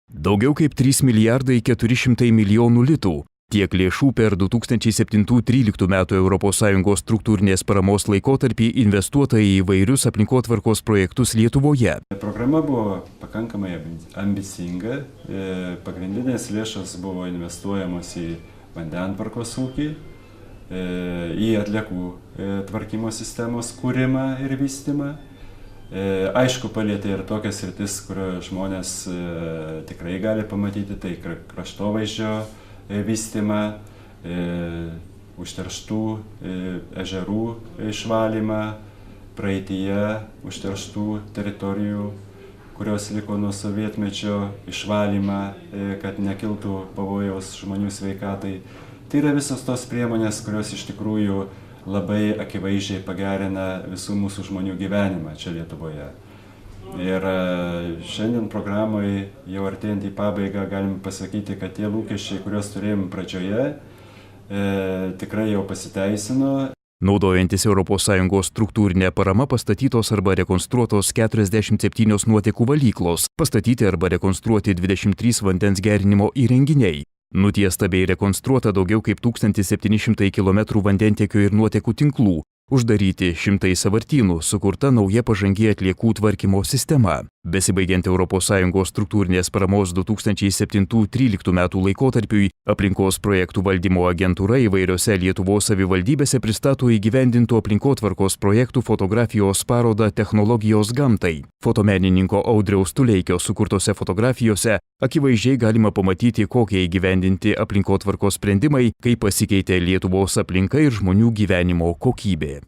Daugiau kaip 3 milijardai 400 milijonų litų. Tiek lėšų per 2007-2013 metų ES struktūrinės paramos laikotarpį investuota į įvairius aplinkotvarkos projektus Lietuvoje. Programa buvo pakankamai ambicinga. Pagrindinės lėšos buvo investuojamos į vandentvarkos ūkį, į atliekų tvarkymo sistemos kūrimą ir vystymą. Aišku, palietė ir tokias sritis, kur žmonės tikrai gali pamatyti, tai kraštovaizdžio vystymą, užterštų ežerų išvalymą, praeityje užterštų teritorijų, kurios liko nuo sovietmečio, išvalymą, kad nekiltų pavojaus žmonių sveikatai. Tai yra visos tos priemonės, kurios iš tikrųjų labai akivaizdžiai pagerina visų mūsų žmonių gyvenimą čia Lietuvoje. Ir šiandien programai, jau artėjant į pabaigą, galim pasakyti, kad tie lūkesčiai, kuriuos turėjom pradžioje, tikrai jau pasiteisino. Naudojantis ES struktūrinė parama pastatytos arba rekonstruotos 47 nuotekų valyklos, pastatyti arba rekonstruoti 23 vandens gerinimo įrenginiai. Nutiesta bei rekonstruota daugiau kaip 1700 km vandentiekio ir nuotekų tinklų, uždaryti 100 sąvartynų, sukurta nauja pažangi atliekų tvarkymo sistema. Besibaigiant ES struktūrinės paramos 2007-2013 metų laikotarpiui, aplinkos projektų valdymo agentūra įvairiose Lietuvos savivaldybėse pristato įgyvendintų aplinkotvarkos projektų fotografijos parodą Technologijos gamtai. Fotomenininko Audriaus Tuleikio sukurtose fotografijose akivaizdžiai galima pamatyti, kokie įgyvendinti aplinkotvarkos sprendimai, kaip pasikeitė Lietuvos aplinka ir žmonių gyvenimo kokybė.